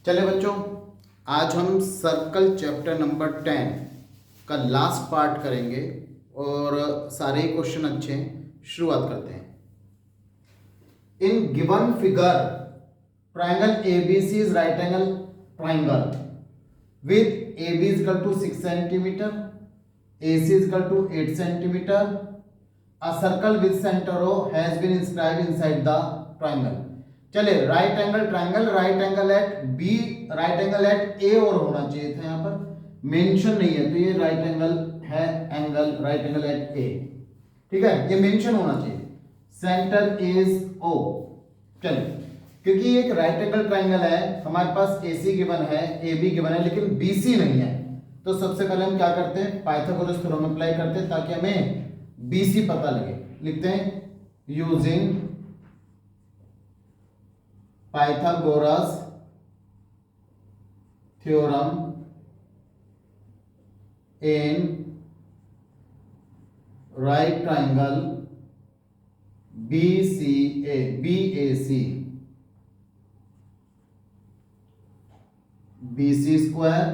चले बच्चों, आज हम सर्कल चैप्टर नंबर 10 का लास्ट पार्ट करेंगे और सारे ही क्वेश्चन अच्छे हैं। शुरुआत करते हैं। In given figure triangle ABC is right angle triangle with AB is equal to 6 centimeter, AC is equal to 8 centimeter. A circle with center O has been inscribed inside the triangle. चले right angle triangle, right angle at B, right angle at A और होना चाहिए था, यहाँ पर mention नहीं है तो ये राइट एंगल है, एंगल राइट एंगल एट ए, ठीक है, ये मेंशन होना चाहिए। सेंटर इज ओ। चलिए, क्योंकि ये एक राइट एंगल ट्राइंगल है, हमारे पास AC गिवन है, AB गिवन है, लेकिन BC नहीं है, तो सबसे पहले हम क्या करते हैं, पाइथागोरस थ्योरम अप्लाई करते हैं ताकि हमें BC पता लगे। लिखते हैं using Pythagoras theorem in right triangle BAC BC square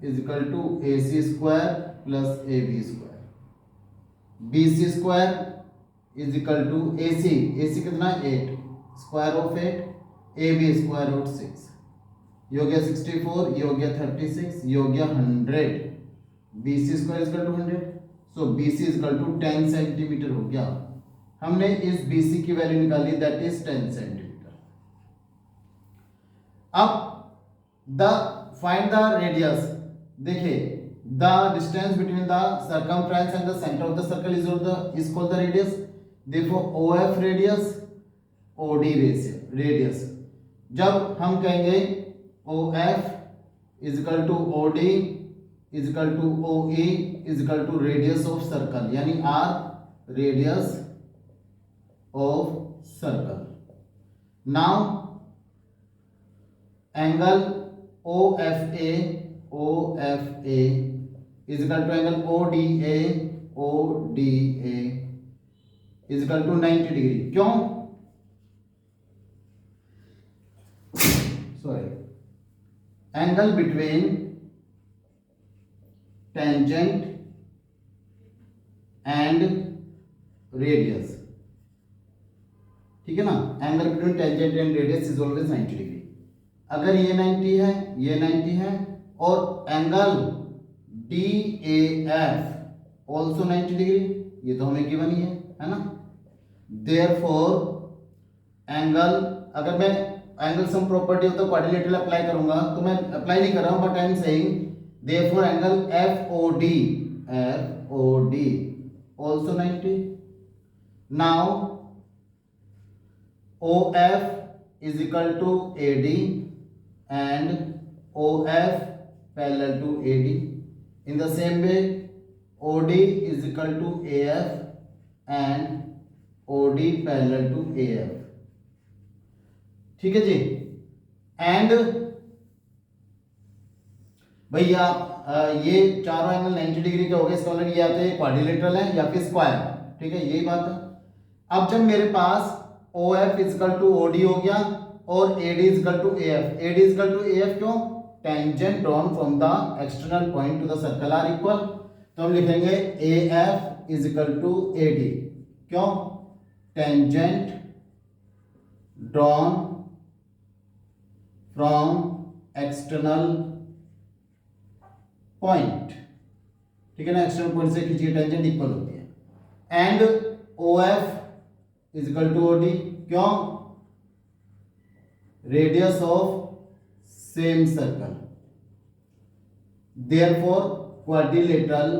is equal to AC square plus AB square. BC square is equal to AC कितना 8 square of 8, AB square of 6, ये हो गया 64, ये हो गया 36, ये हो गया 100। BC square is equal to 100, so BC is equal to 10 centimetre हो गया। हमने इस BC की वैल्यू निकाली, दैट इज 10 सेंटीमीटर। अब फाइंड द रेडियस। देखिए, the distance between the circumference and the centre of the circle is called the radius. देखो OF radius, OD radius. जब हम कहेंगे OF is equal to OD is equal to OE is equal to radius of circle, यानी R radius of circle. Now angle OFA is equal to angle ODA is equal to 90 degree. क्यों? Sorry, angle between tangent and radius, ठीक है ना, angle between tangent and radius is always 90 degree. अगर ये 90 है, ये 90 है और एंगल DAF ऑल्सो 90 डिग्री, ये तो हमें गिवन ही है ना। देयरफॉर एंगल, अगर मैं एंगल सम प्रॉपर्टी हो तो क्वाड्रिलेटरल अप्लाई करूंगा, तो मैं अप्लाई नहीं कर रहा हूं, but I am saying therefore angle FOD also 90। Now OF is equal to AD and OF parallel to AD. In the same way, OD is equal to AF and OD parallel to AF. ठीक है जी। And भैया ये चारों angle 90 degree के हो गए, इसका मतलब या तो ये क्वाड्रिलेटरल है या फिर स्क्वायर, ठीक है, यही बात है। अब जब मेरे पास OF is equal to OD हो गया और AD is equal to AF, AD is equal to AF क्यों? Tangent drawn from the external point to the circle are equal, तो हम लिखेंगे AF is equal to AD। क्यों? Tangent drawn from external point, ठीक है ना, external point से खींची टेंजेंट इक्वल होती है। And OF is equal to OD, क्यों? Radius of same circle. Therefore quadrilateral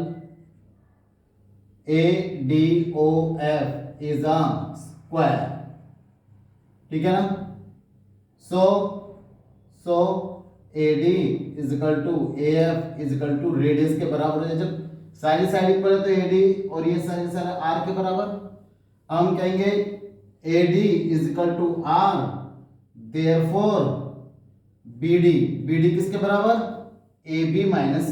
ADOF is a square, ठीक है ना। So AD is equal to AF is equal to radius के बराबर है। जब सारी साइड इक्वल है तो AD और ये सारी साइड R के बराबर, हम कहेंगे AD is equal to R, therefore BD किसके बराबर? AB माइनस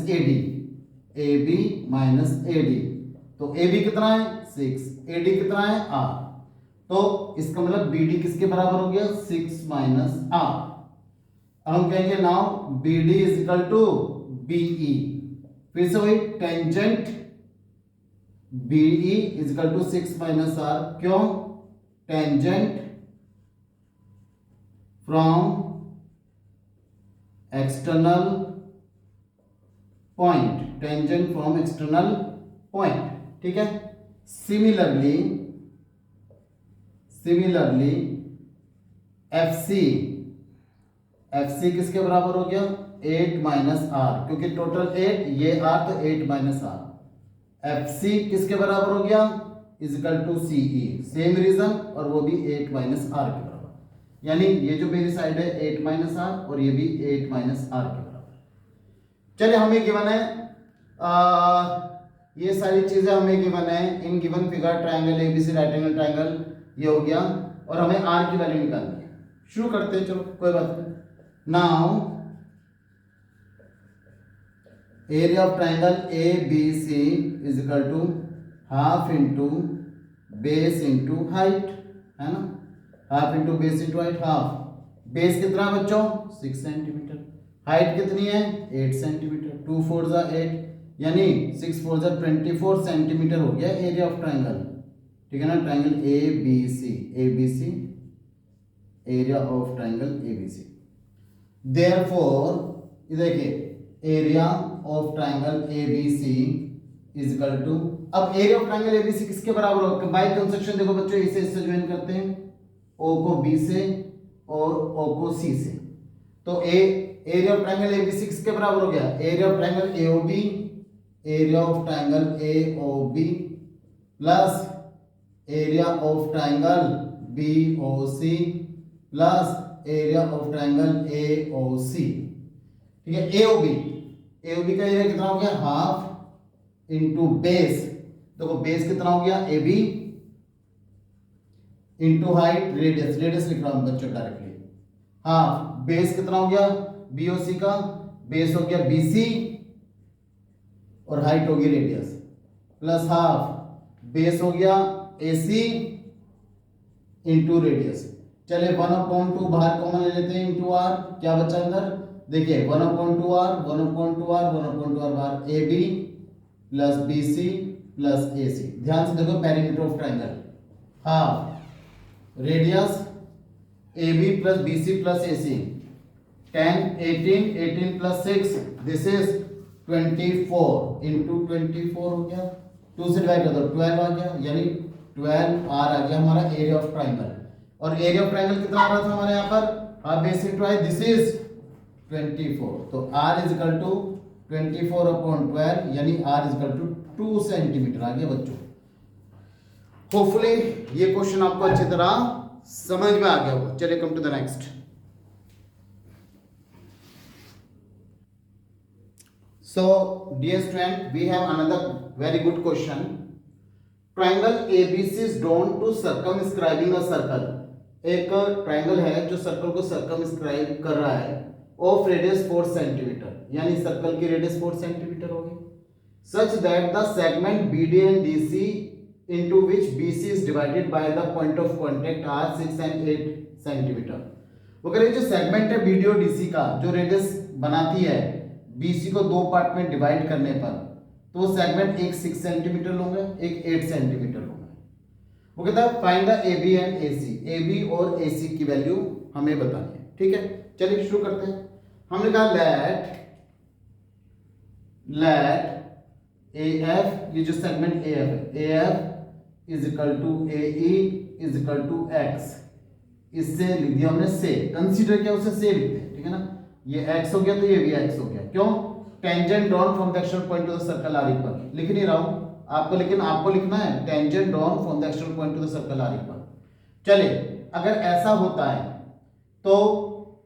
AD, तो AB कितना है 6, AD कितना है R, तो इसका मतलब BD किसके बराबर हो गया 6 माइनस R। हम कहेंगे now B D is equal to B E, फिर से वही tangent B E is equal to 6 minus R, क्यों? Tangent from external point, tangent from external point, ठीक है। सिमिलरली एफ सी किसके बराबर हो गया? 8 माइनस आर, क्योंकि टोटल 8, ये आर तो 8 माइनस आर। एफ सी किसके बराबर हो गया? Equal to CE, same reason, और वो भी 8 माइनस आर के बराबर। यानी ये जो मेरी साइड है 8 माइनस आर और ये भी 8 माइनस आर के बराबर। चलिए हमें गिवन है ये सारी चीजें हमें गिवन है। In given figure triangle ABC right angle triangle ये हो गया, और हमें आर की वैल्यू निकालनी है। शुरू करते हैं, चलो कोई बात नहीं। Now area of triangle A B C is equal to half into base into height, है ना। Half into base into height, half base कितना है बच्चों? 6 सेंटीमीटर, हाइट कितनी है? 8 सेंटीमीटर, 2 4 जा 8, यानी 6 4 जा 24 सेंटीमीटर हो गया एरिया ऑफ ट्रायंगल, ठीक है ना। Triangle A B C, area of triangle A B C. Therefore देखिए area of triangle A B C is equal to, अब area of triangle A B C किसके बराबर होगा? बाय कंसेप्शन देखो बच्चों, इसे इससे ज्वाइन करते हैं, ओ को बी से और ओ को सी से, तो area of triangle A B C किसके बराबर हो गया? Area of triangle A O B, area of triangle A O B plus area of triangle B O C plus area of triangle A O C, ठीक है। ए O B का area कितना हो गया? हाफ इंटू बेस, देखो base कितना हो गया? A B into height, radius लिख रहा हूं बच्चों डायरेक्टली, हाफ बेस कितना हो गया? बी ओ सी का बेस हो गया बी सी और हाइट होगी रेडियस, प्लस हाफ बेस हो गया ए सी इंटू रेडियस। चले 1/2 बाहर कॉमन ले लेते हैं, इंटू आर, क्या बचा अंदर? देखिए 1/2 आर, 1/2 आर, 1/2 आर बाहर, A B plus B C plus A C. ध्यान से देखो perimeter of triangle, half radius A B plus B C plus A C, 10 18 18 plus 6 this is 24 into 24 हो गया, 2 से डिवाइड कर दो 12 आ गया, यानी 12 आर आ गया हमारा एरिया ऑफ ट्रायंगल। और एरिया ऑफ ट्रायंगल कितना आ रहा था हमारे यहाँ पर? Half base into height, this is 24, तो r इज इक्वल टू 24/12, यानी r is equal to 2 centimetre आ गया बच्चों। होपफुली ये क्वेश्चन आपको अच्छी तरह समझ में आ गया होगा। चलिए come to the next. So dear student, we have another very good question. Triangle ABC is drawn to circumscribing a circle. एक ट्रायंगल है जो सर्कल को सर्कमस्क्राइब कर रहा है, ऑफ रेडियस 4 सेंटीमीटर, यानी सर्कल की रेडियस 4 सेंटीमीटर होगी, such that the segment BD and DC into which BC is divided by the point of contact are 6 and 8 centimetre. वो कह रहे जो सेगमेंट है BD और DC का, जो रेडियस बनाती है BC को 2 पार्ट में डिवाइड करने पर, तो सेगमेंट एक 6 सेंटीमीटर लूंगा, एक 8 सेंटीमीटर लूंगा। वो कहता है find the AB and AC, AB और AC की वैल्यू हमें बतानी है, ठीक है। चलिए शुरू करते हैं। हमने कहा लेट AF, ये जो सेगमेंट AF है, AF is equal to AE is equal to X, इससे लिख दिया हमने से, कंसीडर किया उसे से लिखते हैं, ठीक है ना। ये x हो गया तो ये भी x हो गया, क्यों? Tangent drawn from the external point to the circle are equal, लिख नहीं रहा हूं आपको, लेकिन आपको लिखना है tangent drawn from the external point to the circle are equal. चलिए अगर ऐसा होता है तो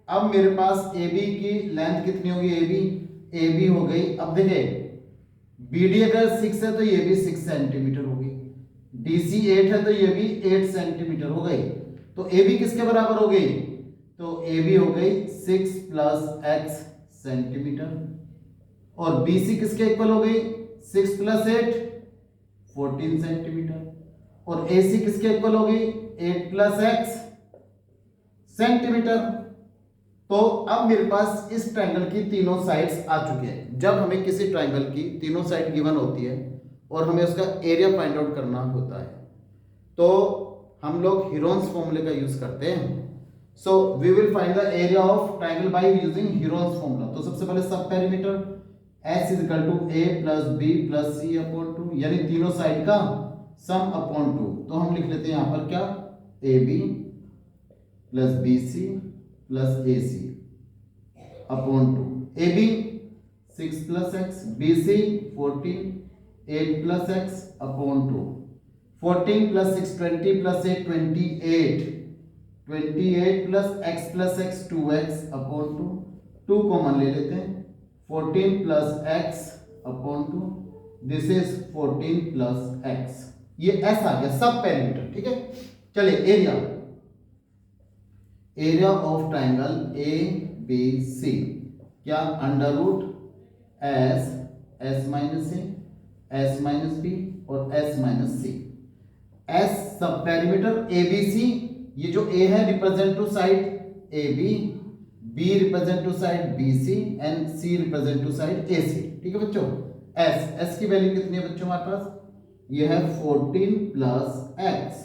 अब मेरे पास AB की लेंथ कितनी होगी? AB हो गई, अब देखिए BD अगर 6 है तो ये भी 6 सेंटीमीटर होगी, DC 8 है तो ये भी 8 सेंटीमीटर हो गई, तो AB किसके बराबर हो गई? तो AB हो गई 6 प्लस x सेंटीमीटर, और BC किसके इक्वल हो गई? 6 प्लस 8 14 सेंटीमीटर, और AC किसके इक्वल हो गई? 8 प्लस x सेंटीमीटर। तो तो अब मेरे पास इस ट्रायंगल की तीनों साइड्स आ चुके हैं। जब हमें किसी ट्रायंगल की तीनों साइड गिवन होती है और हमें उसका एरिया फाइंड आउट करना होता है तो हम लोग हीरोन्स फॉर्मूले का यूज करते हैं। So we will find the area of triangle by using Heron's formula. तो सबसे पहले sub perimeter S is equal to A plus B plus C upon 2, यानी तीनों साइड का सम अपॉन 2। तो हम लिख लेते हैं यहां पर क्या, AB plus BC plus AC upon 2। AB 6 plus x, BC 14, 8 plus x upon 2। 14 plus 6 20 plus 8 28, 28 plus x plus x 2x upon 2। 2 common ले लेते हैं, 14 plus x upon 2, this is 14 plus x। ये s आ गया सब पेरीमीटर, ठीक है। चलिए area of triangle ABC क्या, under root S, S minus A, S minus B और S minus C। S sub perimeter ABC, ये जो A है represent to side AB, B represent to side BC and C represent to side AC, ठीक है बच्चों। S की value कितनी है बच्चों हमारे पास, ये है 14 प्लस x,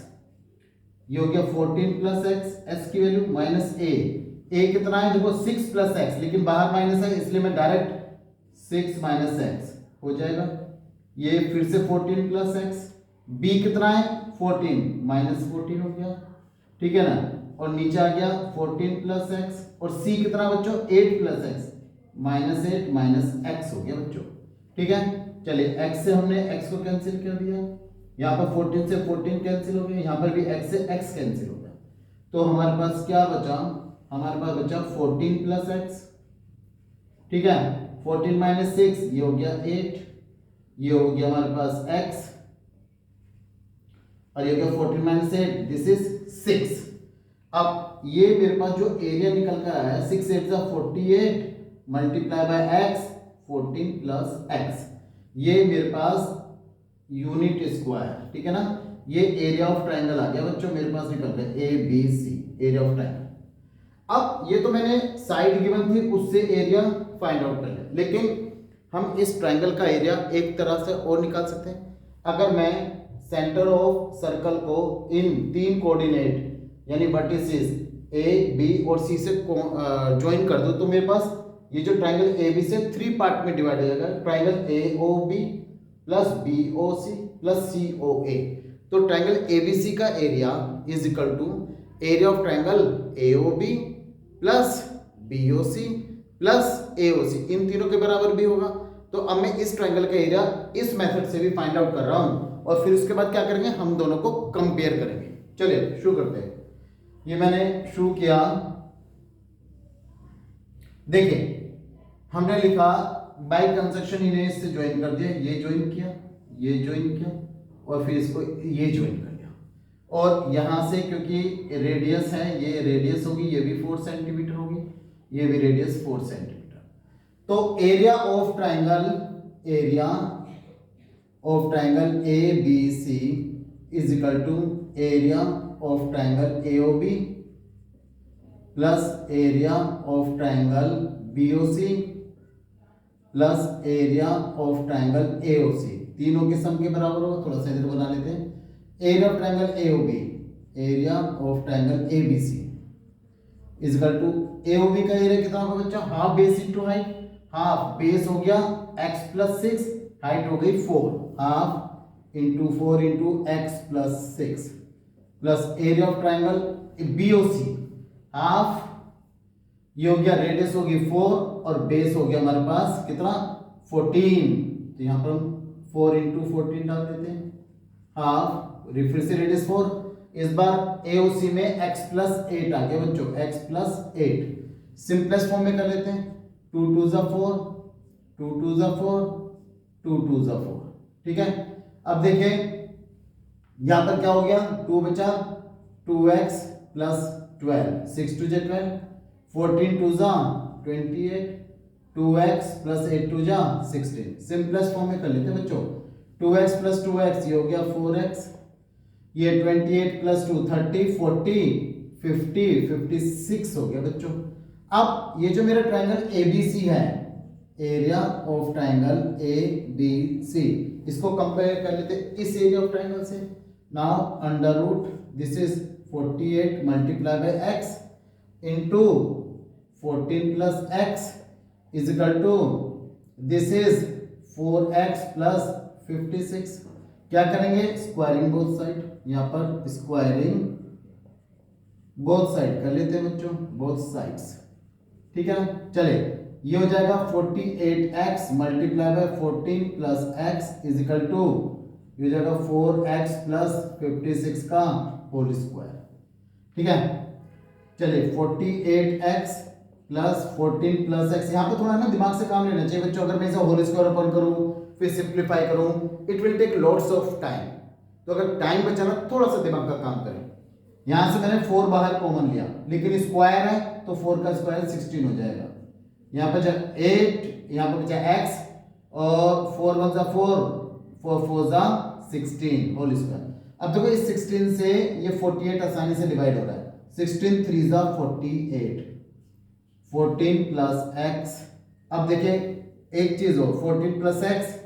ये हो गया 14 प्लस x, s की वैल्यू माइनस a कितना है देखो 6 प्लस x, लेकिन बाहर माइनस है इसलिए मैं डायरेक्ट 6 माइनस x हो जाएगा। ये फिर से 14 प्लस x, b कितना है 14 माइनस 14 हो गया, ठीक है ना। और नीचे आ गया 14 प्लस x और c कितना बच्चों 8 plus x minus 8 minus x हो गया बच्चों, ठीक है। चलिए x से हमने x को कैंसिल कर दिया, यहाँ पर 14 से 14 कैंसिल हो गया, यहाँ पर भी x से x कैंसिल हो गया। तो हमारे पास क्या बचा, हमारे पास बचा 14 प्लस x, ठीक है। 14 माइनस 6 ये हो गया 8, ये हो गया हमारे पास x और ये हो गया 14 माइनस 8, दिस इज 6। अब ये मेरे पास जो एरिया निकल कर आया है 6 8 48 multiply by x 14 plus x, ये मेरे पास यूनिट स्क्वायर, ठीक है ना। ये एरिया ऑफ ट्रायंगल आ गया बच्चों मेरे पास निकल गया ABC, एरिया ऑफ ट्रायंगल। अब ये तो मैंने साइड गिवन थी उससे एरिया फाइंड आउट कर लिया, लेकिन हम इस ट्रायंगल का एरिया एक तरह से और निकाल सकते हैं। अगर मैं सेंटर ऑफ सर्कल को इन 3 कोऑर्डिनेट यानी वर्टिसेस A B और C से ज्वाइन कर दो तो मेरे पास ये जो ट्रायंगल AB से 3 पार्ट में डिवाइड हो जाएगा, triangle AOB plus BOC plus COA। तो ट्रायंगल ABC का area is equal to area of triangle AOB plus BOC plus AOC, इन तीनों के बराबर भी होगा। तो अब मैं इस ट्रायंगल का एरिया इस मेथड से भी फाइंड आउट कर रहा हूं और फिर उसके बाद क्या करेंगे, हम दोनों को कंपेयर करेंगे। चलिए शुरू करते हैं। ये मैंने शुरू किया, देखिए हमने लिखा बाय कंस्ट्रक्शन इमेज से ज्वाइन कर दिया, ये ज्वाइन किया, ये ज्वाइन किया और फिर इसको ये ज्वाइन कर दिया। और यहां से क्योंकि रेडियस है, ये रेडियस होगी, ये भी 4 सेंटीमीटर होगी, ये भी रेडियस 4 सेंटीमीटर। तो area of triangle ABC is equal to area of triangle AOB plus area of triangle BOC plus area of triangle AOC, तीनों के सम के बराबर होगा। थोड़ा सा इधर बना लेते हैं, area of triangle AOB, area of triangle ABC is equal to AOB का एरिया कितना होगा बच्चा, half base into height, half base हो गया x प्लस 6, हाइट हो गई 4, half into 4 into x plus 6 plus area of triangle BOC, half ये हो गया रेडियस होगी 4 और बेस हो गया हमारे पास कितना 14, तो यहां पर हम 4 इंटू 14 डाल देते हैं, हाफ फिर से रेडियस 4, इस बार AOC में x प्लस 8 आ गया बच्चों, x प्लस 8 सिंपलेस्ट फॉर्म में कर लेते हैं, 2 2 जा 4, 2 2 जा 4, 2 2 जा 4, ठीक है। अब देखें यहां पर क्या हो गया, 2 बचा 2x प्लस 12, 6 2 जा 12, 14 2 जा 28, 2x प्लस 8 2 जा 16, सिंपलेस्ट फॉर्म में कर लेते हैं बच्चों, 2x प्लस 2x ये हो गया 4x, ये 28 प्लस 2 30, 40 50 56 हो गया बच्चों। अब ये जो मेरा ट्रायंगल ABC है, एरिया ऑफ ट्रायंगल ABC, इसको कंपेयर कर लेते इस एरिया ऑफ ट्रायंगल से। Now under root this is 48 multiply by x into 14 plus x is equal to this is 4x plus 56। क्या करेंगे, स्क्वायरिंग बोथ साइड, यहां पर स्क्वायरिंग बोथ साइड कर लेते हैं बच्चों, बोथ साइड्स, ठीक है ना। चले, ये हो जाएगा 48x multiply by 14 plus x is equal to, ये हो जाएगा 4x प्लस 56 का होल स्क्वायर, ठीक है। चलिए 48x प्लस 14 प्लस x, यहाँ पे थोड़ा ना दिमाग से काम लेना चाहिए बच्चों। अगर मैं इसे होल स्क्वायर अपन करूँ फिर सिंप्लीफाई करूँ, it will take lots of time. तो अगर टाइम बचाना, थोड़ा सा दिमाग का काम करें। यहां से मैंने 4 बाहर कॉमन लिया, लेकिन स्क्वायर है तो 4 का स्क्वायर 16 हो जाएगा। यहाँ पे 8, यहाँ पे बचा x और 4 1 जा 4, 4 4 जा 16 होल स्क्वायर। अब देखो इस 16 से ये 48 आसानी से डिवाइड हो रहा है, 16 3 जा 48, 14 प्लस x। अब देखिए एक चीज हो, 14 plus x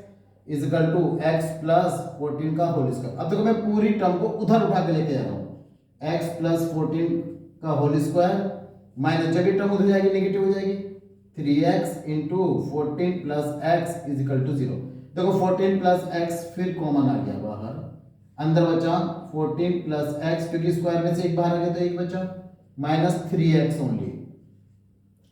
is equal to x plus 14 का होल स्क्वायर। अब देखो मैं पूरी टर्म को उधर उठा के लेके जा रहा हूँ, x प्लस 14 का होल स्क्वायर माइनस, जब ये टर्म उधर जाएगी नेगेटिव हो जाएगी, 3x into 14 plus x is equal to 0। देखो 14 प्लस x फिर कॉमन आ गया बाहर, अंदर बचा 14 प्लस x, क्योंकि स्क्वायर में से एक बाहर आ गया तो एक बचा, minus 3x only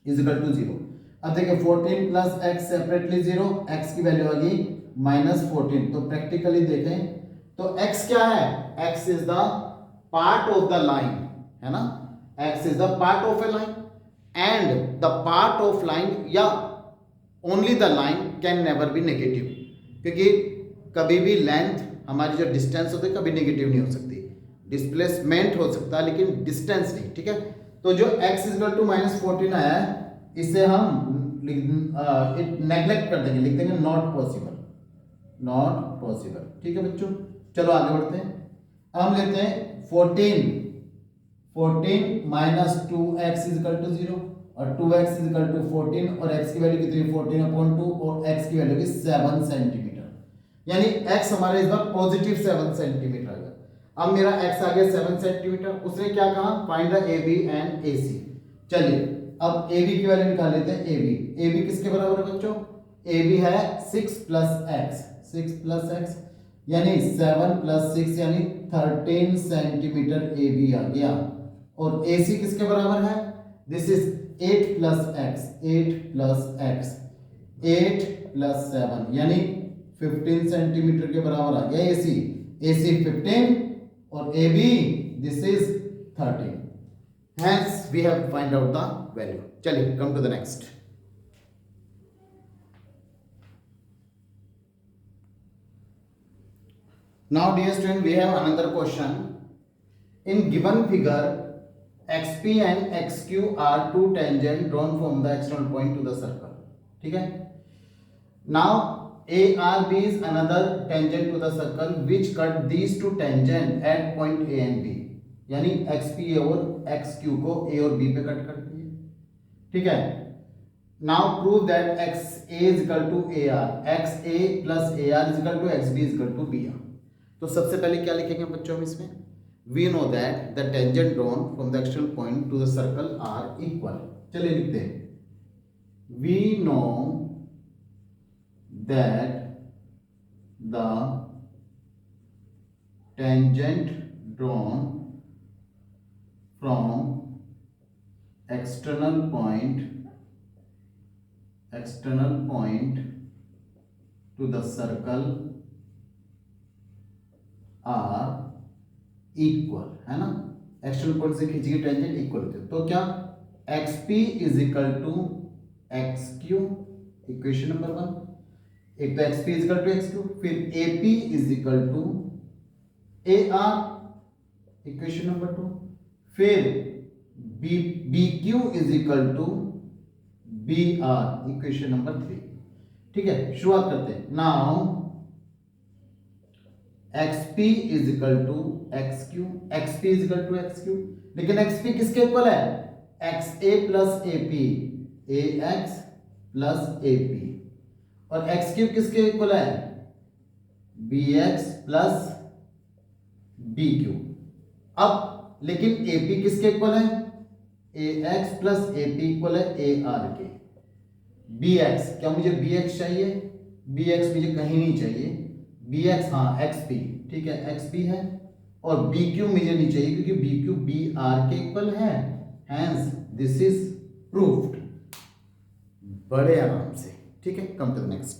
is equal to 0। अब देखिए 14 प्लस x सेपरेटली 0, x की वैल्यू आ गई माइनस 14। तो प्रैक्टिकली देखें तो x क्या है, x is the part of the line, है ना, x is the part of a line and the part of line या only the line can never be negative, क्योंकि कभी भी लेंथ हमारी जो डिस्टेंस होती है कभी नेगेटिव नहीं हो सकती, डिस्प्लेसमेंट हो सकता है लेकिन डिस्टेंस नहीं, ठीक है। तो जो x is equal to minus 14 आया है, इसे हम नेग्लेक्ट कर देंगे, लिख देंगे नॉट पॉसिबल, नॉट पॉसिबल, ठीक है बच्चों। चलो आगे बढ़ते हैं। अब हम लेते हैं 14 minus 2x is equal to 0 और 2x इज इक्वल टू 14 और x की वैल्यू कितनी, 14/2 और x की वैल्यू की 7 सेंटीमीटर, यानी x हमारे इस बार पॉजिटिव 7 सेंटीमीटर आ गया। अब मेरा x आ गया 7 सेंटीमीटर, उसने क्या कहा, find the AB and AC। चलिए अब AB की वैल्यू निकाल लेते हैं। AB किसके बराबर है बच्चों, AB है 6 प्लस x, 6 प्लस x यानी 7 प्लस 6 यानी 13 सेंटीमीटर AB आ गया। और AC किसके बराबर है, this is 8 plus x, 8 plus x, 8 plus 7 यानी 15 सेंटीमीटर के बराबर आ गया AC 15 और AB this is 13। Hence we have find out the value. चलिए come to the next. Now dear student, we have another question. In given figure, XP and XQ are two tangents drawn from the external point to the circle. ठीक है? Now ARB is another tangent to the circle which cut these two tangents at point A and B. यानी XP और XQ को A और B पे cut करती है, ठीक है। Now prove that XA is equal to AR, XA plus AR is equal to XB is equal to BR. तो सबसे पहले क्या लिखेंगे बच्चों हम इसमें, we know that the tangent drawn from the external point to the circle are equal. चलिए लिखते हैं, we know that the tangent drawn from external point to the circle are equal, है ना। एक्सटर्नल पॉइंट से खींची गई tangent इक्वल होती है, तो क्या XP is equal to XQ, equation number 1। एक तो XP is equal to XQ, फिर AP is equal to AR, equation number 2, फिर BQ is equal to BR, equation number 3, ठीक है। शुरुआत करते हैं। Now XP is equal to XQ, XP is equal to XQ, लेकिन XP किसके equal है, X A plus A P, A X plus A P, और एक्स क्यूब किसके इक्वल है, B X plus B cube. अब लेकिन A P किसके equal है, A X plus A P equal है ए आर के। बी एक्स, क्या मुझे बी एक्स चाहिए, बी एक्स मुझे कहीं नहीं चाहिए, बी एक्स हाँ एक्स पी, ठीक है एक्स पी है, और बी क्यू मुझे नहीं चाहिए क्योंकि बी क्यू बी आर के इक्वल है, हैंस दिस इज प्रूव्ड। बड़े आराम से, ठीक है। Come to the next.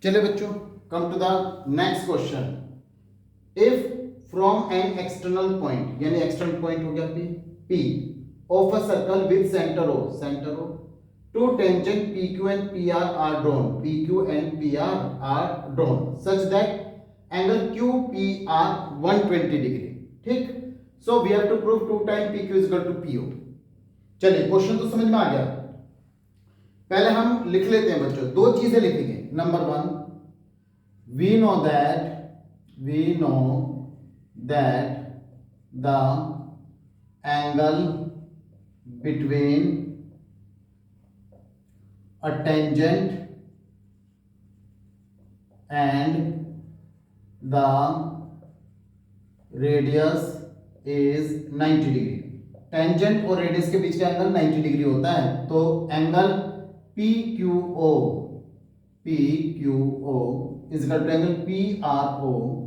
चलिए बच्चों, come to the next question. If from an external point, यानी एक्सटर्नल पॉइंट हो गया P of a circle with centre O, two tangent P Q and P R drawn, P Q and P R drawn such that angle Q P R 120 degree, ठीक। So we have to prove 2 time P Q is equal to P O. चलिए question तो समझ में आ गया। पहले हम लिख लेते हैं बच्चों, दो चीजें लिखेंगे। Number 1, we know that the angle between a tangent and the radius is 90 degree. Tangent और रेडियस के बीच का एंगल 90 डिग्री होता है, तो angle P Q O is equal to angle P R O